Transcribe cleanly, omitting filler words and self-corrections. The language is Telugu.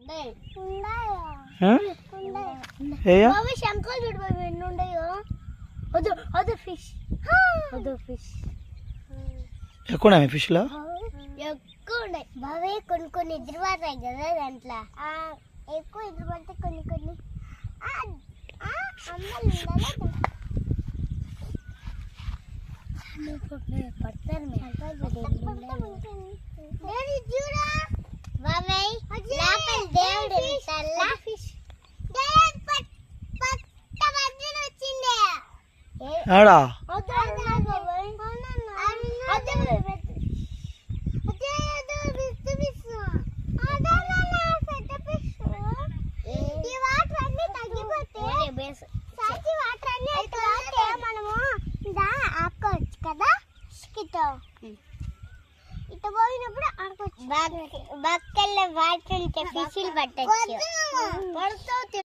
ఎక్కువ ఫిష్లో ఎక్కువ ఉన్నాయి బావే. కొన్ని కొన్ని ఎదురు పడతాయి కదా దాంట్లో, ఎక్కువ ఎదురు పడితే కొన్ని కొన్ని ఆడా ఆపుకోవచ్చు కదా. ఇటు పోయినప్పుడు బక్కల్లో వాటర్ ఉంటే ఫిష్లు పట్టచ్చు.